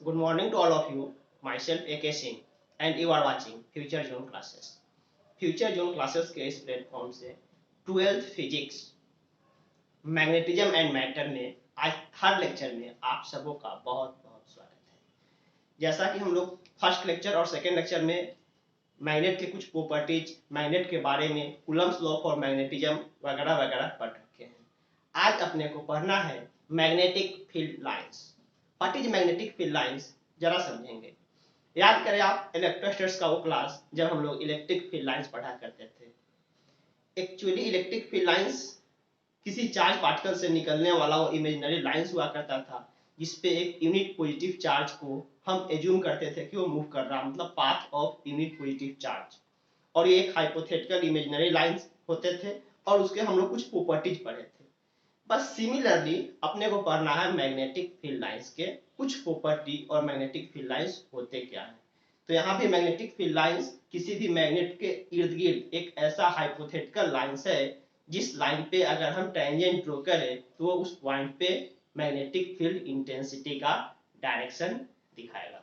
Good morning to all of you. Myself AK Singh and you are watching Future Zone Classes. Future Zone Classes के इस platform से 12th physics magnetism and matter में आज third lecture में आप सबों का बहुत बहुत स्वागत है। जैसा कि हम लोग फर्स्ट लेक्चर और सेकेंड लेक्चर में मैग्नेट के कुछ प्रॉपर्टीज, मैग्नेट के बारे में, कूलम्स लॉ फॉर मैग्नेटिज्म वगैरह वगैरह पढ़ रखे हैं। आज अपने को पढ़ना है magnetic field lines. What is magnetic field lines जरा समझेंगे। याद करें आप इलेक्ट्रोस्टैटिक्स का वो क्लास जब हम लोग इलेक्ट्रिक फील्ड लाइंस पढ़ा करते थे। एक्चुअली इलेक्ट्रिक फील्ड लाइंस किसी चार्ज पार्टिकल से निकलने वाला वो इमेजिनरी लाइंस हुआ करता था, जिसपे एक यूनिट पॉजिटिव चार्ज को हम एज्यूम करते थे कि वो मूव कर रहा, मतलब path of unit positive charge. और ये एक हाइपोथेटिकल इमेजिनरी लाइंस होते थे और उसके हम लोग कुछ प्रॉपर्टीज पढ़े थे। बस सिमिलरली अपने को पढ़ना है मैग्नेटिक फील्ड लाइंस के कुछ प्रॉपर्टी और मैग्नेटिक फील्ड लाइंस होते क्या है। तो यहाँ पे मैग्नेटिक फील्ड लाइंस किसी भी मैग्नेट के इर्द गिर्द एक ऐसा हाइपोथेटिकल लाइंस है जिस लाइन पे अगर हम टेंजेंट ड्रॉ करें तो उस पॉइंट पे मैग्नेटिक फील्ड इंटेंसिटी का डायरेक्शन दिखाएगा।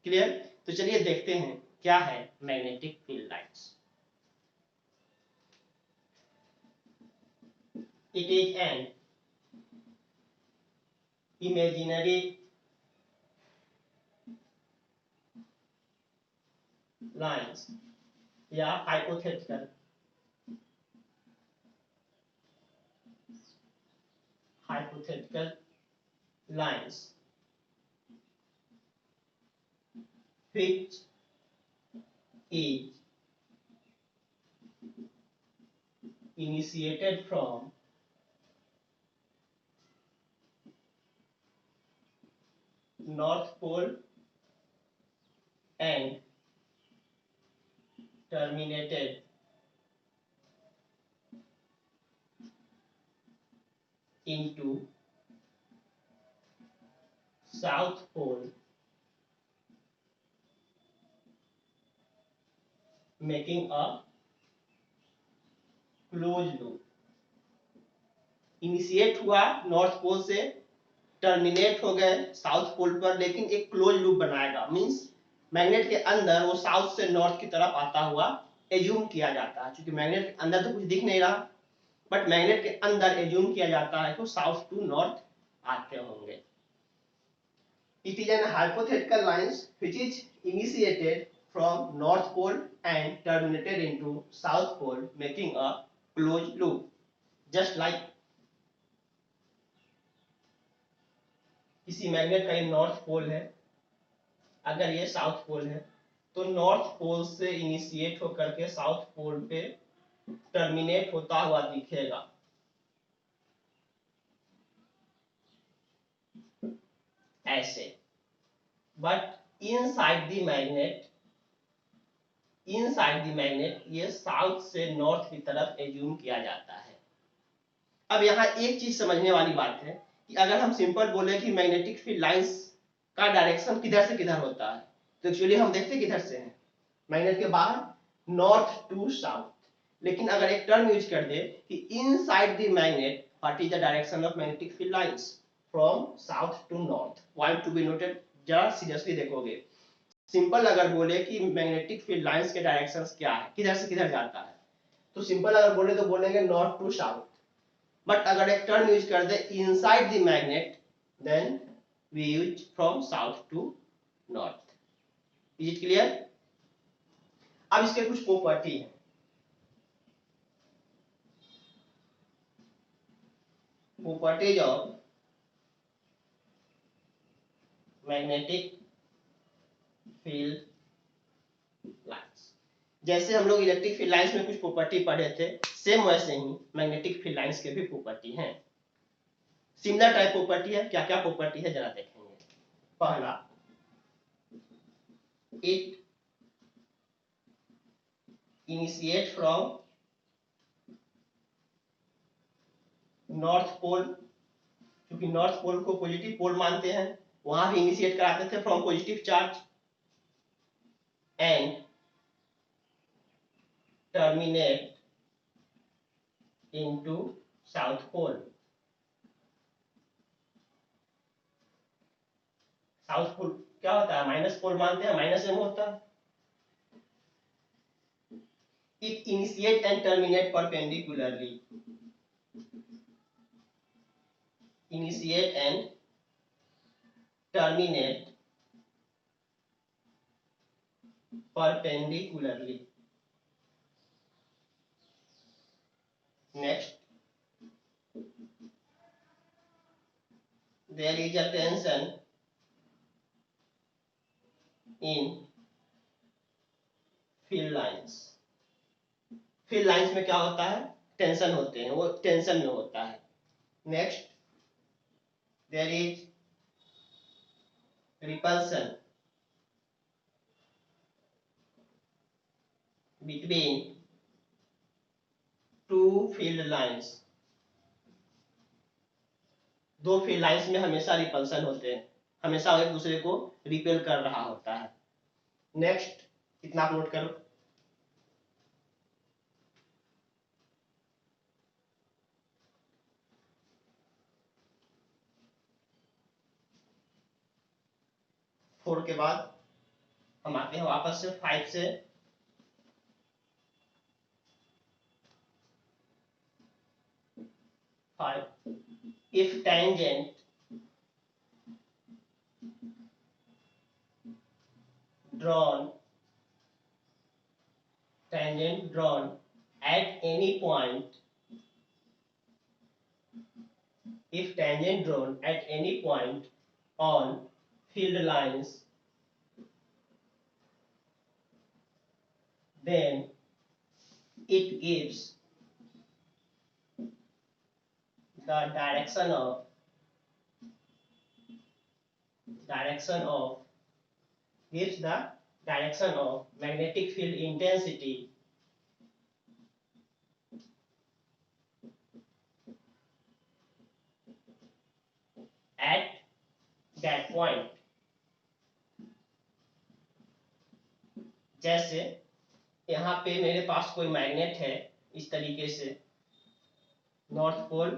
क्लियर? तो चलिए देखते हैं क्या है magnetic field lines. It is N imaginary lines या hypothetical lines which is initiated from North Pole and terminated into South Pole, making a closed loop. Initiate हुआ नॉर्थ पोल से, टर्मिनेट हो गए साउथ पोल पर, लेकिन एक close loop बनाएगा। Means magnet के अंदर वो साउथ से नॉर्थ की तरफ आता हुआ एज्यूम किया जाता है, क्योंकि मैग्नेट के अंदर तो कुछ दिख नहीं रहा, बट मैग्नेट के अंदर एज्यूम किया जाता है कि साउथ टू नॉर्थ आते होंगे। It is an hypothetical lines which is initiated from north pole and terminated into south pole, making a close loop. Just like किसी मैग्नेट का ये नॉर्थ पोल है, अगर ये साउथ पोल है तो नॉर्थ पोल से इनिशिएट होकर के साउथ पोल पे टर्मिनेट होता हुआ दिखेगा। ऐसे, बट इनसाइड द मैग्नेट ये साउथ से नॉर्थ की तरफ एज्यूम किया जाता है। अब यहाँ एक चीज समझने वाली बात है कि अगर हम सिंपल बोले कि मैग्नेटिक फील्ड लाइंस का डायरेक्शन किधर से किधर होता है, तो एक्चुअली हम देखते किधर से हैं, मैग्नेट के बाहर, नॉर्थ टू साउथ। लेकिन अगर एक टर्म यूज कर दे कि inside the magnet, what is the direction of magnetic field lines from south to north, point to be noted. जरा सीरियसली देखोगे, सिंपल अगर बोले कि मैग्नेटिक फील्ड लाइंस के डायरेक्शंस क्या है, किधर से किधर जाता है, तो सिंपल अगर बोले तो बोलेंगे नॉर्थ टू साउथ। बट अगर एक टर्म यूज कर दे inside the magnet, then we use from south to north. Is it clear? अब इसके कुछ प्रॉपर्टी है। Properties of magnetic field lines. जैसे हम लोग इलेक्ट्रिक फील्ड लाइंस में कुछ प्रॉपर्टी पढ़े थे, सेम वैसे ही मैग्नेटिक फील्ड लाइंस के भी प्रॉपर्टी हैं। सिमिलर टाइप प्रॉपर्टी है। क्या क्या प्रॉपर्टी है जरा देखेंगे। पहला, it initiate from north pole, क्योंकि नॉर्थ पोल को पॉजिटिव पोल मानते हैं, वहां भी इनिशिएट कराते थे from positive charge, and terminate into south pole, south pole क्या होता है, माइनस पोल मानते हैं, माइनस एम होता है। It initiate and terminate perpendicularly, initiate and terminate perpendicularly. Next, there is a tension in field lines. field lines में क्या होता है, टेंशन होते हैं, वो टेंशन में होता है। Next, there is repulsion between two field lines. दो फील्ड लाइंस में हमेशा रिपल्सन होते हैं, हमेशा एक दूसरे को रिपेल कर रहा होता है। नेक्स्ट, इतना नोट करो। फोर के बाद हम आते हैं वापस से फाइव से। Five, if tangent drawn at any point, if tangent drawn at any point on field lines, then it gives the direction of magnetic field intensity at that point. जैसे यहाँ पे मेरे पास कोई मैग्नेट है इस तरीके से, नॉर्थ पोल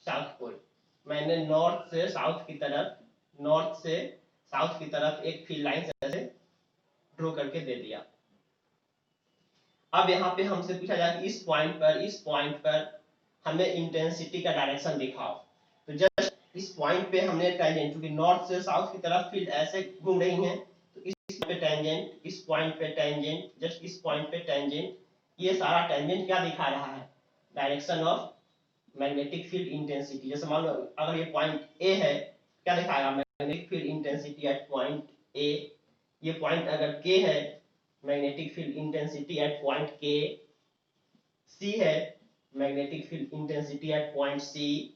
साउथ पोल, मैंने नॉर्थ से साउथ की तरफ एक फील्ड लाइन ऐसे ड्रॉ करके दे दिया। अब यहाँ पे हमसे पूछा जाए कि इस पॉइंट पर हमें इंटेंसिटी का डायरेक्शन दिखाओ। तो जस्ट इस पॉइंट पे हमने टेंजेंट, क्योंकि नॉर्थ से साउथ की तरफ फील्ड ऐसे घूम रही है, तो इस पे टेंजेंट, इस पॉइंट पे टेंजेंट, जस्ट इस पॉइंट पे टेंजेंट, ये सारा टेंजेंट क्या दिखा रहा है, direction of magnetic field intensity. जैसे मान लो अगर ये पॉइंट ए है, क्या दिखाएगा, magnetic field intensity at point A. ये पॉइंट अगर के है, magnetic field intensity at point K. C है, magnetic field intensity at point C.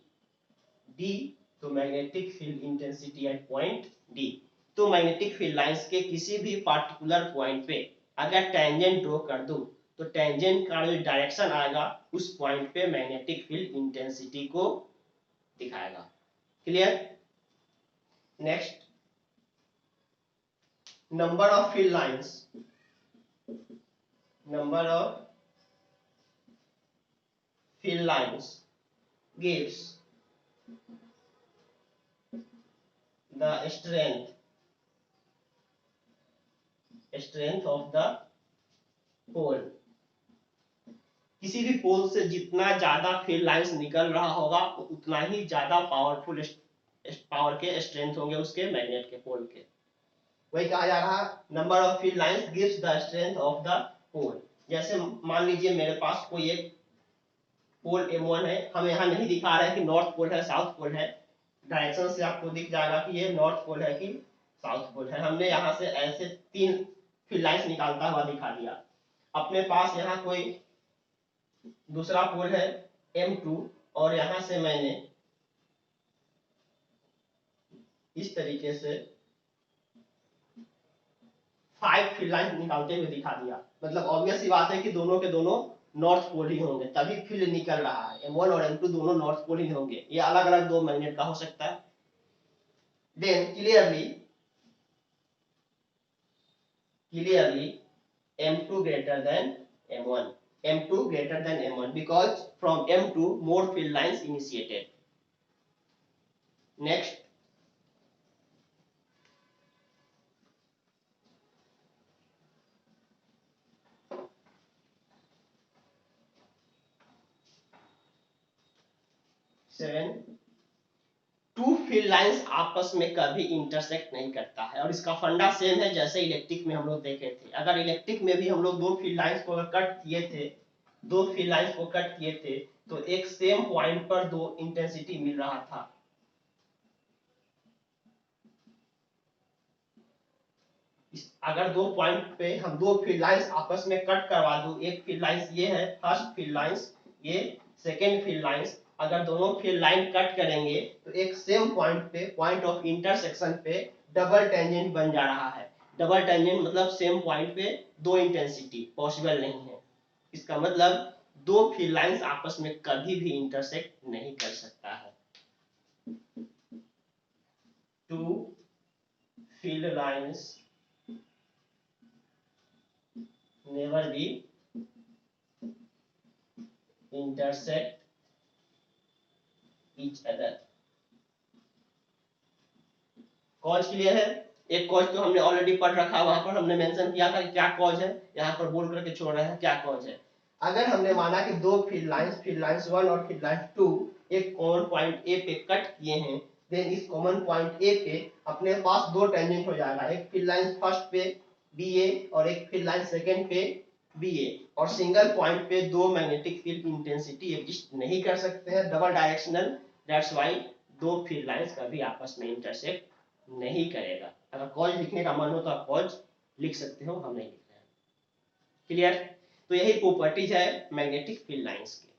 D, तो magnetic field intensity at point D. तो मैग्नेटिक फील्ड लाइंस के किसी भी particular point पे अगर टेंजेंट ड्रॉ कर दूं, तो टेंजेंट का जो डायरेक्शन आएगा उस पॉइंट पे मैग्नेटिक फील्ड इंटेंसिटी को दिखाएगा। Clear? Next, number of field lines gives the strength of the pole। किसी भी पोल से जितना ज्यादा फील्ड लाइंस निकल रहा होगा उतना ही ज्यादा पावर के स्ट्रेंथ होंगे उसके मैग्नेट के पोल के। वही कहा जा रहा है, number of field lines gives the strength of the pole. जैसे मान लीजिए मेरे पास कोई एक पोल M1 है, हमें यहाँ नहीं दिखा रहा है कि नॉर्थ पोल है साउथ पोल है, डायरेक्शन से आपको दिख जाएगा कि ये नॉर्थ पोल है कि साउथ पोल है। हमने यहाँ से ऐसे 3 फील्ड लाइंस निकालता हुआ दिखा दिया। अपने पास यहाँ कोई दूसरा पोल है M2, और यहाँ से मैंने इस तरीके से 5 फील्ड लाइन निकालते हुए दिखा दिया। मतलब ऑब्वियस सी बात है कि दोनों के दोनों नॉर्थ पोल ही होंगे, तभी फील्ड निकल रहा है। M1 और M2 दोनों नॉर्थ पोल ही होंगे, ये अलग अलग दो मैग्नेट का हो सकता है। Then clearly M2 greater than M1 because from M2 more field lines initiated. Next, 7 two field lines आपस में कभी इंटरसेक्ट नहीं करता है। और इसका फंडा सेम है जैसे इलेक्ट्रिक में हम लोग देखे थे। अगर इलेक्ट्रिक में भी हम लोग दो फील्ड लाइंस को कट किए थे, दो फील्ड लाइंस को कट किए थे, तो एक सेम पॉइंट पर दो इंटेंसिटी मिल रहा था। अगर दो पॉइंट पे हम दो फील्ड लाइंस आपस में कट करवा दूं, एक फील्ड लाइंस ये है फर्स्ट फील्ड लाइंस, ये सेकेंड फील्ड लाइंस, अगर दोनों फील्ड लाइन कट करेंगे तो एक सेम पॉइंट पे, पॉइंट ऑफ इंटरसेक्शन पे डबल टेंजेंट बन जा रहा है। डबल टेंजेंट मतलब सेम पॉइंट पे दो इंटेंसिटी पॉसिबल नहीं है। इसका मतलब दो फील्ड लाइंस आपस में कभी भी इंटरसेक्ट नहीं कर सकता है। Two field lines never be intersect each other। Cause clear है? एक कॉज तो हमने ऑलरेडी पढ़ रखा, वहां पर हमने मेंशन किया था कि क्या कॉज है, यहाँ पर बोल करके छोड़ रहे हैं क्या कॉज है। अगर हमने माना कि दो फील्ड लाइंस 1 और फील्ड लाइंस 2 एक कॉमन पॉइंट ए पे कट किए हैं, देन इस कॉमन पॉइंट ए पे अपने पास दो टेंजेंट हो जाएगा, एक फील्ड लाइन फर्स्ट पे बी ए और एक फील्ड लाइन सेकेंड पे बी ए, और सिंगल पॉइंट पे दो मैग्नेटिक फील्ड इंटेंसिटी एग्जिस्ट नहीं कर सकते हैं, डबल डायरेक्शनल, दैट्स व्हाई दो फील्ड लाइंस कभी आपस में इंटरसेक्ट नहीं करेगा। अगर कॉज लिखने का मन हो तो आप कॉज लिख सकते हो, हम नहीं लिख रहे हैं। क्लियर? तो यही प्रॉपर्टीज है मैग्नेटिक फील्ड लाइंस की।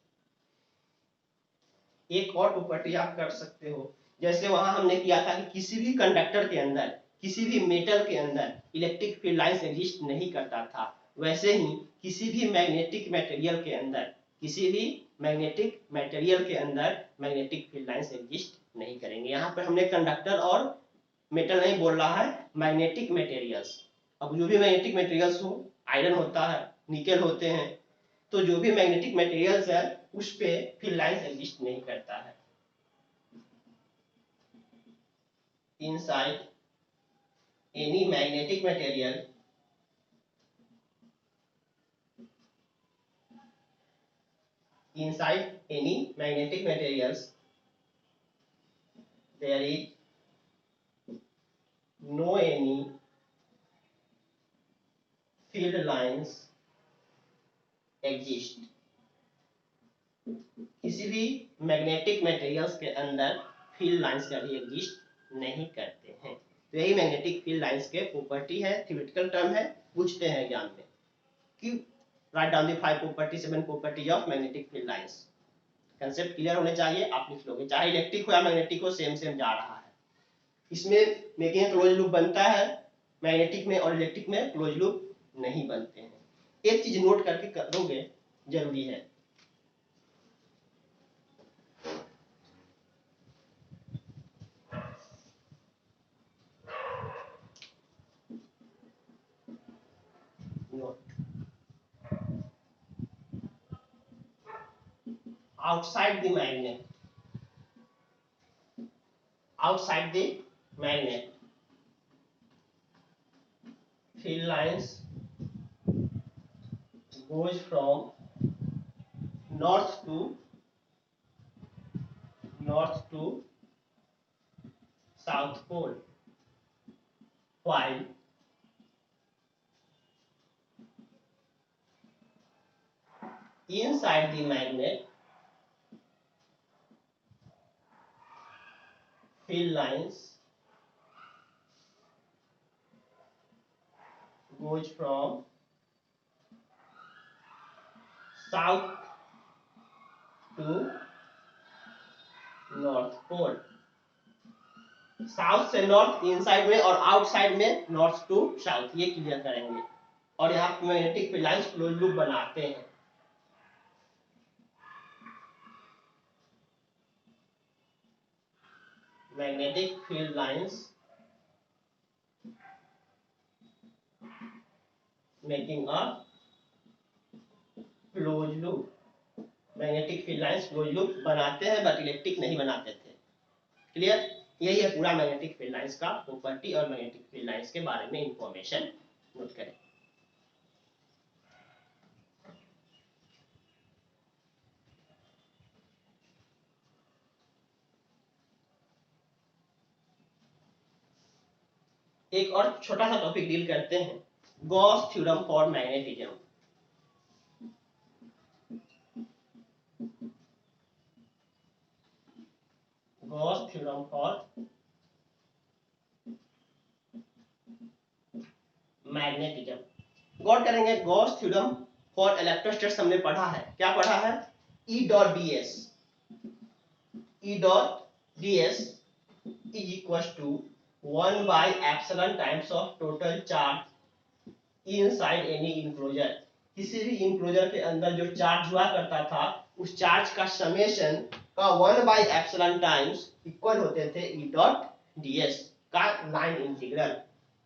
एक और प्रॉपर्टी आप कर सकते हो, जैसे वहां हमने किया था कि किसी भी कंडक्टर के अंदर, किसी भी मेटल के अंदर इलेक्ट्रिक फील्ड लाइंस एग्जिस्ट नहीं करता था, वैसे ही किसी भी मैग्नेटिक मटेरियल के अंदर, किसी भी मैग्नेटिक मटेरियल के अंदर मैग्नेटिक फील्ड लाइंस एग्जिस्ट नहीं करेंगे। यहाँ पर हमने कंडक्टर और मेटल नहीं बोल रहा है, मैग्नेटिक मटेरियल्स। अब जो भी मैग्नेटिक मटेरियल्स हो, आयरन होता है, निकेल होते हैं, तो जो भी मैग्नेटिक मटेरियल्स है उस पे फील्ड लाइंस एग्जिस्ट नहीं करता है। Inside any magnetic material inside any magnetic materials there is no any field lines exist। किसी भी मैग्नेटिक मटेरियल्स के अंदर फील्ड लाइंस कभी एग्जिस्ट नहीं करते हैं। तो यही मैग्नेटिक फील्ड लाइंस के प्रॉपर्टी है, थ्योरेटिकल टर्म है, पूछते हैं एग्जाम में कि write down the 5 property 7 properties of magnetic field lines. Concept clear होने चाहिए, आप लिख लोगे, चाहे इलेक्ट्रिक हो या मैग्नेटिक हो, सेम सेम जा रहा है। इसमें मेकिंग क्लोज लूप बनता है, मैग्नेटिक में और इलेक्ट्रिक में क्लोज लूप नहीं बनते हैं। एक चीज नोट करके करोगे, जरूरी है। outside the magnet, outside the magnet field lines goes from north to south pole, while inside the magnet field lines goes from south to north pole। South से नॉर्थ इनसाइड में और आउटसाइड में north to south, ये clear करेंगे। और यहाँ magnetic field lines close loop बनाते हैं। Magnetic field lines making a close loop. Magnetic field lines close loop बनाते हैं, बट इलेक्ट्रिक नहीं बनाते थे। क्लियर? यही है पूरा मैग्नेटिक फील्ड लाइंस का प्रॉपर्टी और मैग्नेटिक फील्ड लाइंस के बारे में इंफॉर्मेशन। नोट करें। एक और छोटा सा टॉपिक डील करते हैं, Gauss theorem for magnetism. Gauss theorem for magnetism. गौर करेंगे, गॉस थ्योरम फॉर इलेक्ट्रोस्टैटिक्स हमने पढ़ा है, क्या पढ़ा है? E dot D S, E dot D S is equals to 1 by epsilon times of total charge inside any enclosure। किसी भी इंक्लोजर के अंदर जो चार्ज हुआ करता था उस चार्ज का समेशन का 1 by epsilon टाइम्स इक्वल होते थे E डॉट डी एस का line integral,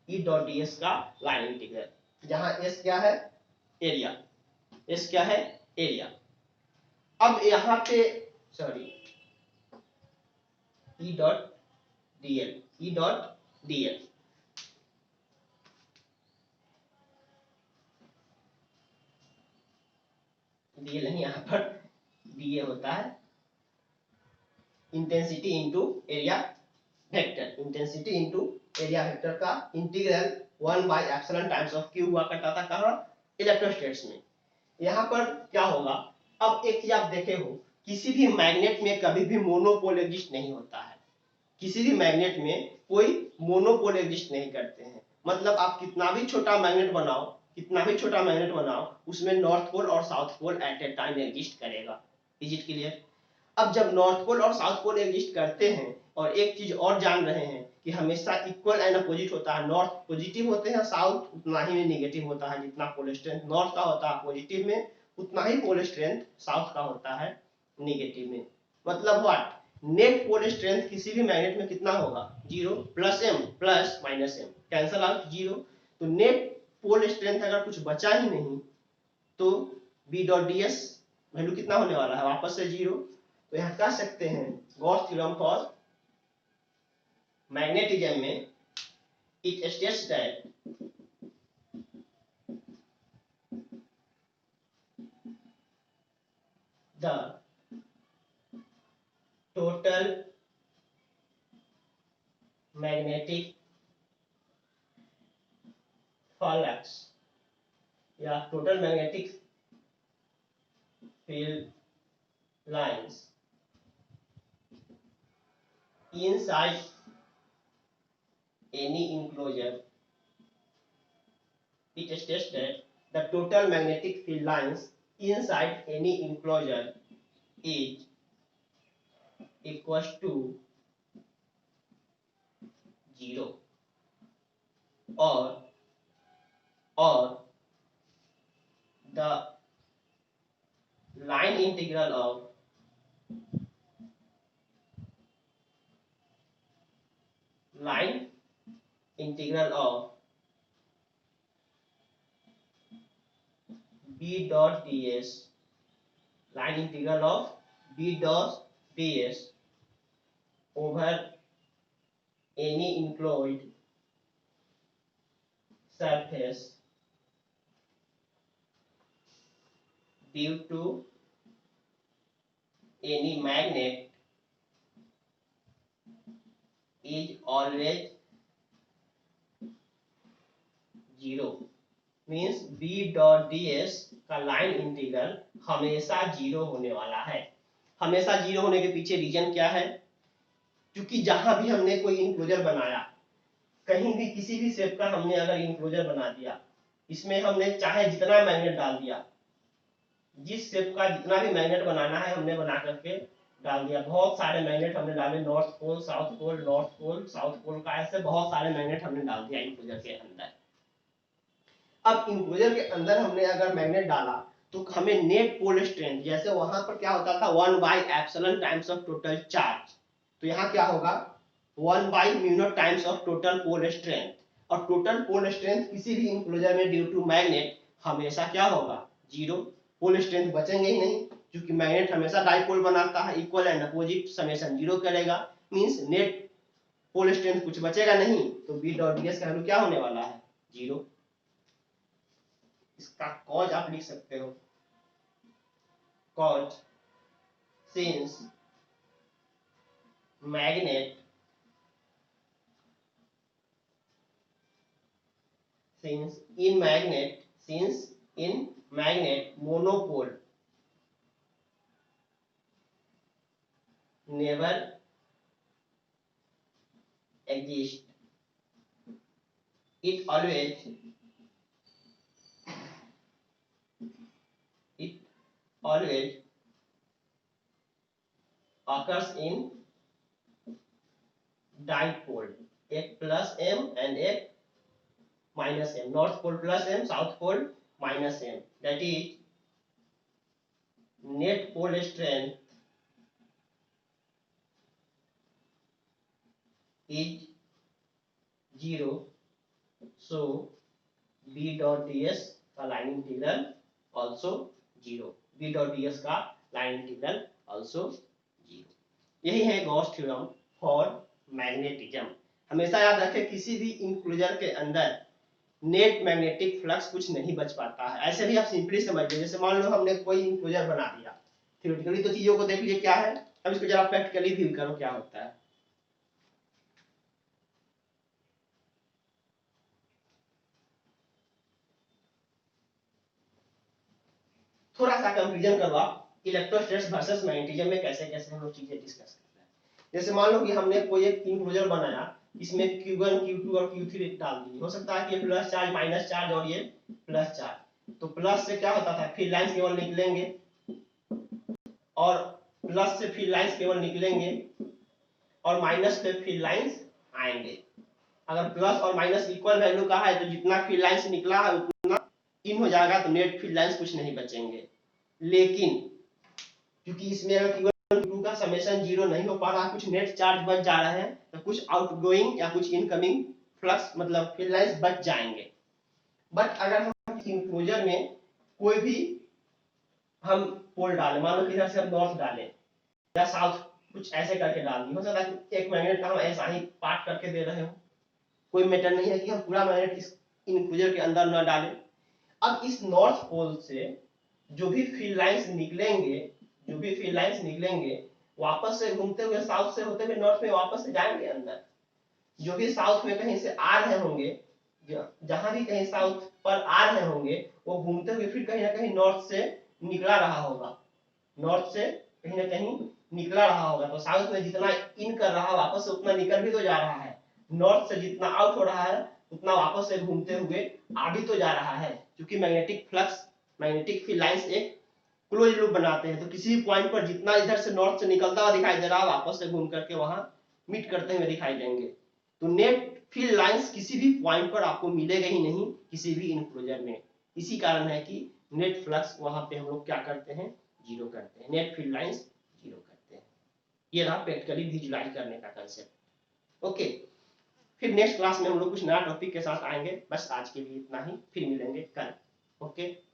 E dot D S का लाइन इंटीग्रल, जहां S क्या है? एरिया। S क्या है? एरिया। अब यहाँ पे sorry E dot dl, E dot dl, dl नहीं, यहाँ पर dA होता है intensity into area vector. Intensity into area vector का integral 1 by epsilon times of Q हुआ करता था कहाँ? इलेक्ट्रोस्टैटिक्स में। यहाँ पर क्या होगा? अब एक चीज आप देखे हो, किसी भी मैग्नेट में कभी भी मोनोपोल एग्जिस्ट नहीं होता है। किसी भी मैग्नेट में कोई मोनोपोल एग्जिस्ट नहीं करते हैं। मतलब आप कितना भी छोटा मैग्नेट बनाओ, कितना भी छोटा मैग्नेट बनाओ, उसमें नॉर्थ पोल और south pole at a time exist करेगा। Is it clear? अब जब नॉर्थ पोल और साउथ पोल एग्जिस्ट करते हैं, और एक चीज और जान रहे हैं कि हमेशा इक्वल एंड अपोजिट होता है, नॉर्थ पॉजिटिव होते हैं, साउथ उतना ही नेगेटिव होता है। जितना पोल स्ट्रेंथ नॉर्थ का होता है पॉजिटिव में, उतना ही पोल स्ट्रेंथ साउथ का होता है नेगेटिव में। मतलब व्हाट? नेट पोल स्ट्रेंथ किसी भी मैग्नेट में कितना होगा? 0 plus m plus minus m, cancel out 0। तो नेट पोल स्ट्रेंथ अगर कुछ बचा ही नहीं तो B dot D S value कितना होने वाला है? वापस से 0। तो यहाँ कह सकते हैं गॉस थ्योरम फॉर मैग्नेटिज्म में it states that the total magnetic flux या total magnetic field lines inside any enclosure, it states that the total magnetic field lines inside any enclosure is equals to 0, or the line integral of B dot ds, line integral of B dot ds over any enclosed surface due to any magnet is always 0। Means B dot D S का line integral हमेशा 0 होने वाला है। हमेशा 0 होने के पीछे reason क्या है? क्योंकि जहां भी हमने कोई इंक्लोजर बनाया, कहीं भी किसी भी शेप का हमने अगर इंक्लोजर बना दिया, इसमें हमने चाहे जितना मैग्नेट डाल दिया, जिस शेप का जितना भी मैग्नेट बनाना है हमने बना करके डाल दिया। बहुत सारे मैग्नेट हमने डाले, north pole south pole, north pole south pole का, ऐसे बहुत सारे मैग्नेट हमने डाल दिया इंक्लोजर के अंदर। अब इंक्लोजर के अंदर हमने अगर मैग्नेट डाला तो हमें नेट पोल स्ट्रेंथ, जैसे वहां पर क्या होता था 1 by epsilon times of total charge, तो यहाँ क्या होगा? 1 by mu naught times of total pole strength. और टोटल पोल स्ट्रेंथ किसी भी इंक्लोजर में ड्यू टू मैग्नेट हमेशा क्या होगा? 0। पोल स्ट्रेंथ बचेंगे ही नहीं, क्योंकि मैग्नेट हमेशा डाइपोल बनाता है, इक्वल एंड अपोजिट समेशन 0 करेगा। मींस नेट पोल स्ट्रेंथ कुछ बचेगा नहीं, तो B डॉट ds का वैल्यू क्या होने वाला है? 0। इसका कॉज आप लिख सकते हो, cause since magnet since in magnet monopole never exist, it always occurs in dipole, एक प्लस m and एक minus m, north pole plus m, south pole minus m, that is net pole strength is 0, so b dot ds का line integral also 0, b dot ds का line integral also 0। यही है Gauss theorem for magnetism. हमेशा याद रखें किसी भी enclosure के अंदर नेट मैग्नेटिक फ्लक्स कुछ नहीं बच पाता है। ऐसे भी आप सिंपली समझ लीजिए, जैसे मान लो हमने कोई इंक्लोजर बना दिया, थ्योरेटिकली तो चीजों को देख लिए क्या है, अब इसको जरा प्रैक्टिकली व्यू करो क्या होता है। थोड़ा सा कंपेरिजन करवा इलेक्ट्रोस्टैटिक्स वर्सेस मैग्नेटिज्म में कैसे कैसे हम लोग चीजें डिस्कस करते हैं। जैसे मान लो कि हमने कोई एक इंक्लोजर बनाया, इसमें Q1 Q2 और Q3 डाल दिए, हो सकता है कि ये प्लस चार्ज माइनस चार्ज और ये प्लस चार्ज, तो प्लस से क्या होता था फील्ड लाइंस केवल निकलेंगे और प्लस से फील्ड लाइंस केवल निकलेंगे और माइनस से फील्ड लाइंस आएंगे। अगर प्लस और माइनस इक्वल वैल्यू का है तो जितना फील्ड लाइंस निकला है उतना इन हो जाएगा, तो नेट फील्ड लाइंस कुछ नहीं बचेंगे। लेकिन क्योंकि इसमें अगर Q1 का समेशन 0 नहीं हो पा रहा, कुछ नेट चार्ज बच जा रहे हैं, तो कुछ आउटगोइंग या कुछ इनकमिंग फ्लक्स मतलब फील्ड लाइंस बच जाएंगे। बट अगर हम इंक्लोजर में कोई भी हम पोल डालें, मान लो किधर से हम नॉर्थ डालें या साउथ कुछ ऐसे करके डाल दिए, हो सकता है एक मैग्नेट का हम ऐसा ही पार्ट करके दे रहे हो, कोई मैटर नहीं है कि हम पूरा मैग्नेट इस इंक्लोजर के अंदर न डालें। अब इस नॉर्थ पोल से जो भी फील्ड लाइंस निकलेंगे वापस से घूमते हुए साउथ से होते हुए नॉर्थ में वापस से जाएंगे अंदर। जो भी साउथ में कहीं से आ रहे होंगे, जहां भी कहीं साउथ पर आ रहे होंगे, वो घूमते हुए फिर कहीं ना कहीं नॉर्थ से निकला रहा होगा, नॉर्थ से कहीं ना कहीं निकला रहा होगा। तो साउथ में जितना इन कर रहा है वापस से उतना निकल भी तो जा रहा है, नॉर्थ से जितना आउट हो रहा है उतना वापस से घूमते हुए आ भी तो जा रहा है। क्योंकि magnetic flux, magnetic field lines एक क्लोज लूप बनाते हैं, तो किसी भी पॉइंट पर जितना इधर से नॉर्थ से निकलता हुआ दिखाई दे रहा है वापस से घूम करके वहां मीट करते हुए दिखाई देंगे। तो नेट फील्ड लाइंस किसी भी पॉइंट पर आपको मिलेगा ही नहीं किसी भी इंक्लोजर में। इसी कारण है कि नेट फ्लक्स वहां पे हम लोग क्या करते हैं, जीरो करते हैं, नेट फील्ड लाइंस जीरो करते हैं। ये रहा प्रैक्टिकली विजुअलाइज करने का कांसेप्ट। ओके, फिर नेक्स्ट क्लास में हम लोग कुछ नया टॉपिक के साथ आएंगे। बस आज के लिए इतना ही, फिर मिलेंगे कल। ओके।